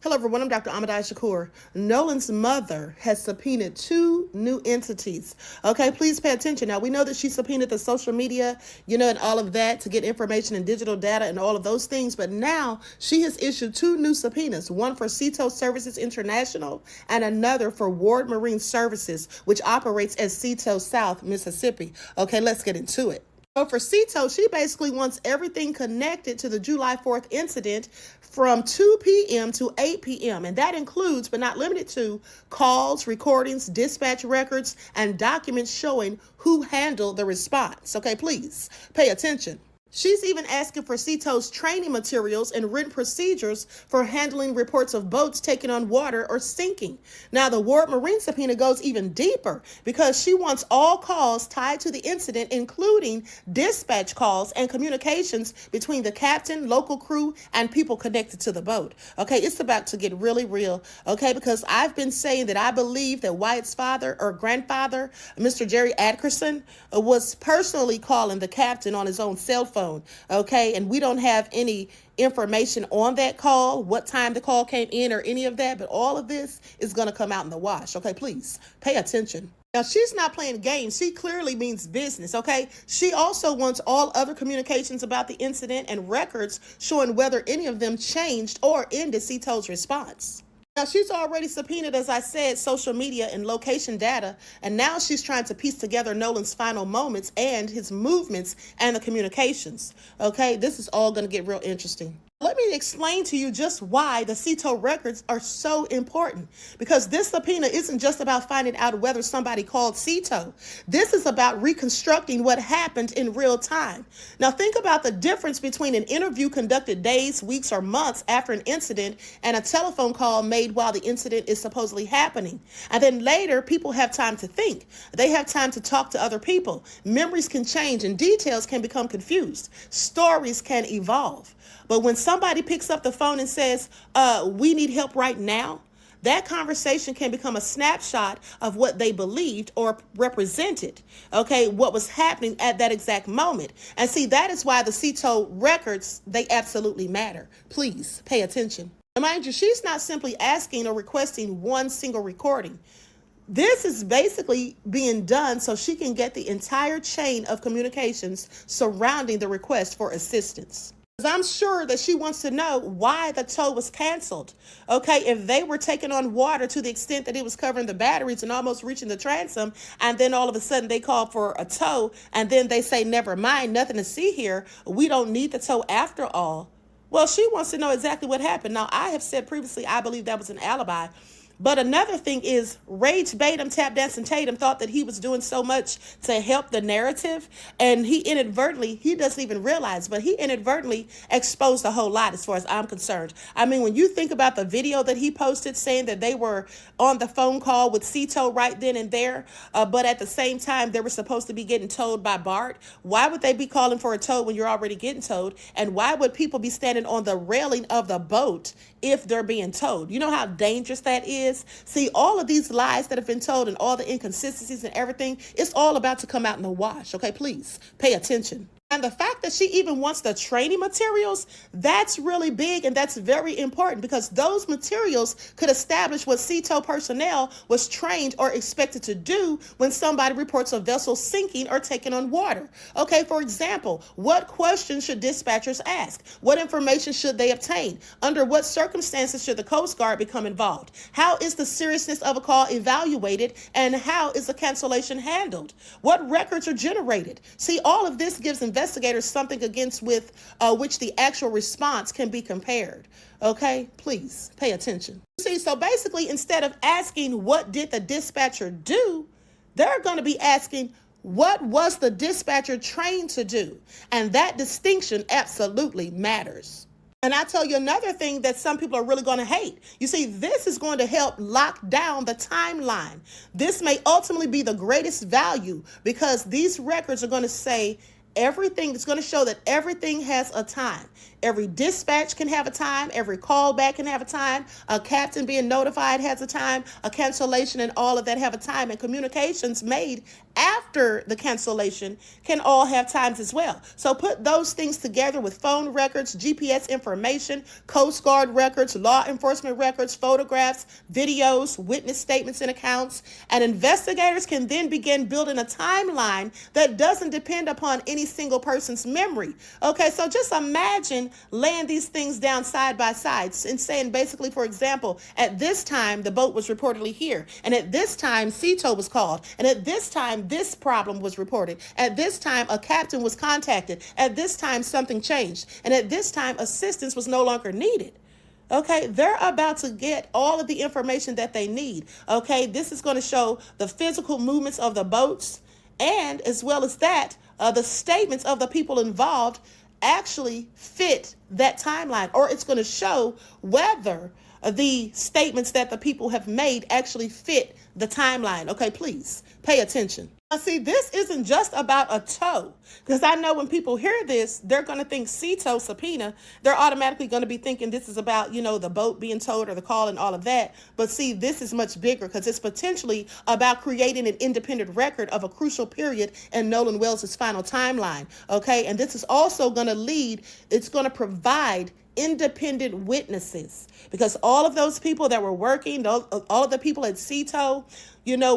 Hello everyone, I'm Dr. Ahmadiyyah Shakur. Nolan's mother has subpoenaed 2 new entities. Okay, please pay attention. Now, we know that she subpoenaed the social media, and all of that to get information and digital data and all of those things. But now she has issued 2 new subpoenas, one for CETO Services International and another for Ward Marine Services, which operates at CETO South, Mississippi. Okay, let's get into it. So for CETO, she basically wants everything connected to the July 4th incident from 2 p.m. to 8 p.m. And that includes, but not limited to, calls, recordings, dispatch records, and documents showing who handled the response. Okay, please pay attention. She's even asking for CETO's training materials and written procedures for handling reports of boats taking on water or sinking. Now, the Ward Marine subpoena goes even deeper because she wants all calls tied to the incident, including dispatch calls and communications between the captain, local crew, and people connected to the boat. Okay, it's about to get really real, okay, because I've been saying that I believe that Wyatt's father or grandfather, Mr. Jerry Atkerson, was personally calling the captain on his own cell phone. Okay, and we don't have any information on that call, what time the call came in or any of that, but all of this is going to come out in the wash. Okay, please pay attention. Now, she's not playing games. She clearly means business, okay? She also wants all other communications about the incident and records showing whether any of them changed or ended CETO's response. Now, she's already subpoenaed, as I said, social media and location data, and now she's trying to piece together Nolan's final moments and his movements and the communications. Okay, this is all going to get real interesting. Let me explain to you just why the CETO records are so important, because this subpoena isn't just about finding out whether somebody called CETO. This is about reconstructing what happened in real time. Now, think about the difference between an interview conducted days, weeks, or months after an incident and a telephone call made while the incident is supposedly happening. And then later, people have time to think. They have time to talk to other people. Memories can change and details can become confused. Stories can evolve. But when somebody picks up the phone and says, we need help right now, that conversation can become a snapshot of what they believed or represented, okay, what was happening at that exact moment. And see, that is why the CETO records, they absolutely matter. Please pay attention. And mind you, she's not simply asking or requesting one single recording. This is basically being done so she can get the entire chain of communications surrounding the request for assistance. I'm sure that she wants to know why the tow was canceled. Okay, if they were taking on water to the extent that it was covering the batteries and almost reaching the transom, and then all of a sudden they call for a tow, and then they say, never mind, nothing to see here, we don't need the tow after all. Well, she wants to know exactly what happened. Now, I have said previously, I believe that was an alibi. But another thing is, Rage Batum, Tap Dancing Tatum thought that he was doing so much to help the narrative, and he doesn't even realize, but he inadvertently exposed a whole lot as far as I'm concerned. I mean, when you think about the video that he posted saying that they were on the phone call with CETO right then and there, but at the same time, they were supposed to be getting towed by BART. Why would they be calling for a tow when you're already getting towed? And why would people be standing on the railing of the boat if they're being towed? You know how dangerous that is? See, all of these lies that have been told and all the inconsistencies and everything, it's all about to come out in the wash. Okay, please pay attention. And the fact that she even wants the training materials, that's really big and that's very important, because those materials could establish what CETO personnel was trained or expected to do when somebody reports a vessel sinking or taking on water. Okay, for example, what questions should dispatchers ask? What information should they obtain? Under what circumstances should the Coast Guard become involved? How is the seriousness of a call evaluated, and how is the cancellation handled? What records are generated? See, all of this gives investigators something against which the actual response can be compared. Okay, please pay attention. See, so basically, instead of asking what did the dispatcher do, they're going to be asking what was the dispatcher trained to do, and that distinction absolutely matters. And I tell you another thing that some people are really going to hate. You see, this is going to help lock down the timeline. This may ultimately be the greatest value, because these records are going to say everything. It's going to show that everything has a time. Every dispatch can have a time. Every callback can have a time. A captain being notified has a time. A cancellation and all of that have a time. And communications made after after the cancellation can all have times as well. So put those things together with phone records, GPS information, Coast Guard records, law enforcement records, photographs, videos, witness statements and accounts, and investigators can then begin building a timeline that doesn't depend upon any single person's memory. Okay, so just imagine laying these things down side by side and saying basically, for example, at this time the boat was reportedly here, and at this time CETO was called, and at this time this problem was reported, at this time a captain was contacted, at this time something changed, and at this time assistance was no longer needed. Okay, they're about to get all of the information that they need. Okay, this is going to show the physical movements of the boats, and as well as that, the statements of the people involved actually fit that timeline, or it's going to show whether the statements that the people have made actually fit the timeline. Okay, please pay attention. Now, see, this isn't just about a tow, because I know when people hear this, they're going to think CETO subpoena. They're automatically going to be thinking this is about, the boat being towed or the call and all of that. But see, this is much bigger because it's potentially about creating an independent record of a crucial period in Nolan Wells' final timeline. Okay, and this is also going to it's going to provide independent witnesses, because all of those people that were working, all of the people at CETO,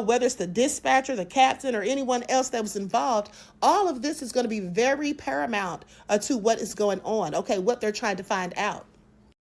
whether it's the dispatcher, the captain, or anyone else that was involved, all of this is going to be very paramount to what is going on, okay, what they're trying to find out.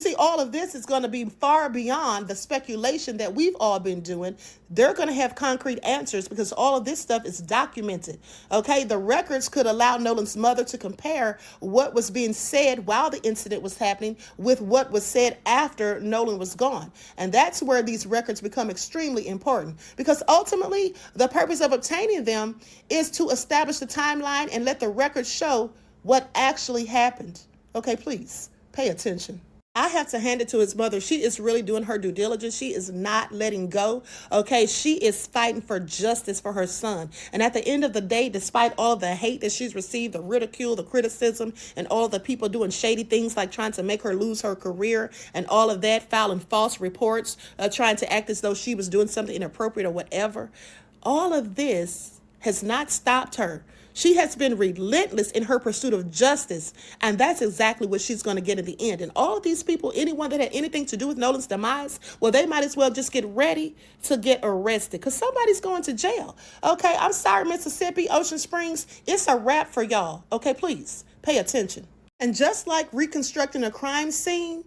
See, all of this is going to be far beyond the speculation that we've all been doing. They're going to have concrete answers because all of this stuff is documented. Okay, the records could allow Nolan's mother to compare what was being said while the incident was happening with what was said after Nolan was gone. And that's where these records become extremely important, because ultimately the purpose of obtaining them is to establish the timeline and let the records show what actually happened. Okay, please pay attention. I have to hand it to his mother. She is really doing her due diligence. She is not letting go. Okay, she is fighting for justice for her son. And at the end of the day, despite all the hate that she's received, the ridicule, the criticism, and all the people doing shady things like trying to make her lose her career and all of that, filing false reports, trying to act as though she was doing something inappropriate or whatever, all of this has not stopped her. She has been relentless in her pursuit of justice, and that's exactly what she's going to get in the end. And all of these people, anyone that had anything to do with Nolan's demise, well, they might as well just get ready to get arrested, because somebody's going to jail. Okay, I'm sorry, Mississippi, Ocean Springs, it's a wrap for y'all. Okay, please pay attention. And just like reconstructing a crime scene,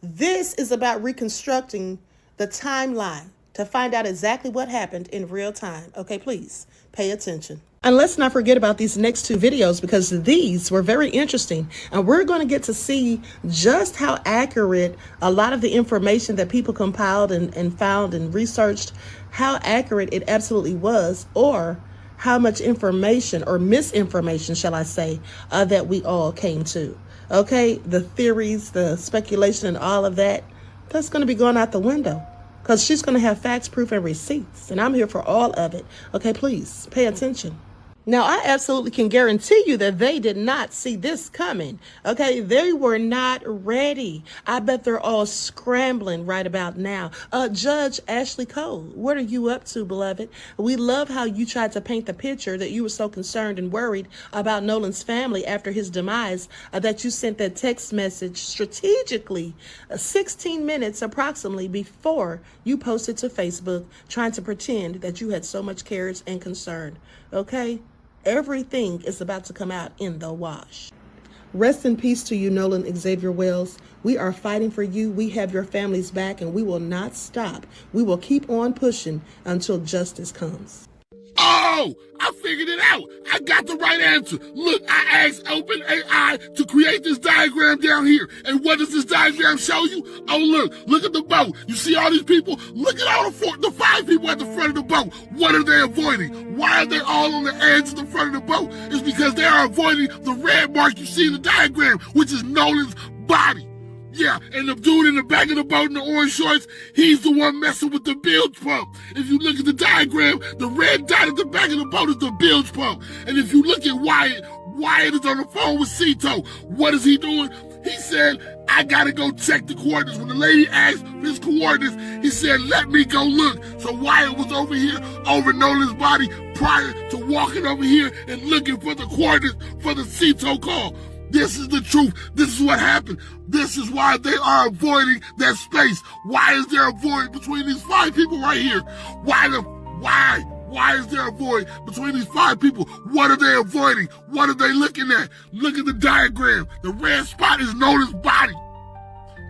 this is about reconstructing the timeline to find out exactly what happened in real time. Okay, please pay attention. And let's not forget about these next two videos, because these were very interesting. And we're going to get to see just how accurate a lot of the information that people compiled and found and researched, how accurate it absolutely was, or how much information or misinformation, shall I say, that we all came to. Okay, the theories, the speculation, and all of that, that's going to be going out the window, because she's going to have facts, proof, and receipts. And I'm here for all of it. Okay, please pay attention. Now, I absolutely can guarantee you that they did not see this coming. Okay, they were not ready. I bet they're all scrambling right about now. Judge Ashley Cole, what are you up to, beloved? We love how you tried to paint the picture that you were so concerned and worried about Nolan's family after his demise, that you sent that text message strategically 16 minutes approximately before you posted to Facebook, trying to pretend that you had so much cares and concern. Okay? Everything is about to come out in the wash. Rest in peace to you, Nolan Xavier Wells. We are fighting for you. We have your family's back, and we will not stop. We will keep on pushing until justice comes. Oh, I figured it out. I got the right answer. Look, I asked OpenAI to create this diagram down here. And what does this diagram show you? Oh, look at the boat. You see all these people? Look at all the 5 people at the front of the boat. What are they avoiding? Why are they all on the edge of the front of the boat? It's because they are avoiding the red mark you see in the diagram, which is Nolan's body. Yeah, and the dude in the back of the boat in the orange shorts, he's the one messing with the bilge pump. If you look at the diagram, the red dot at the back of the boat is the bilge pump. And if you look at Wyatt is on the phone with CETO. What is he doing? He said I gotta go check the coordinates. When the lady asked for his coordinates, he said, let me go look. So Wyatt was over here, over Nolan's body, prior to walking over here and looking for the coordinates for the CETO call. This is the truth. This is what happened. This is why they are avoiding that space. Why is there a void between these 5 people right here? Why is there a void between these 5 people? What are they avoiding? What are they looking at? Look at the diagram. The red spot is Nolan's body.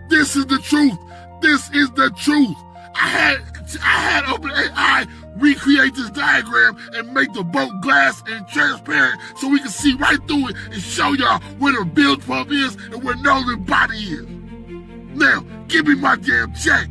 This is the truth. This is the truth. I had OpenAI recreate this diagram and make the boat glass and transparent so we can see right through it and show y'all where the build pump is and where Nolan's body is. Now, give me my damn check.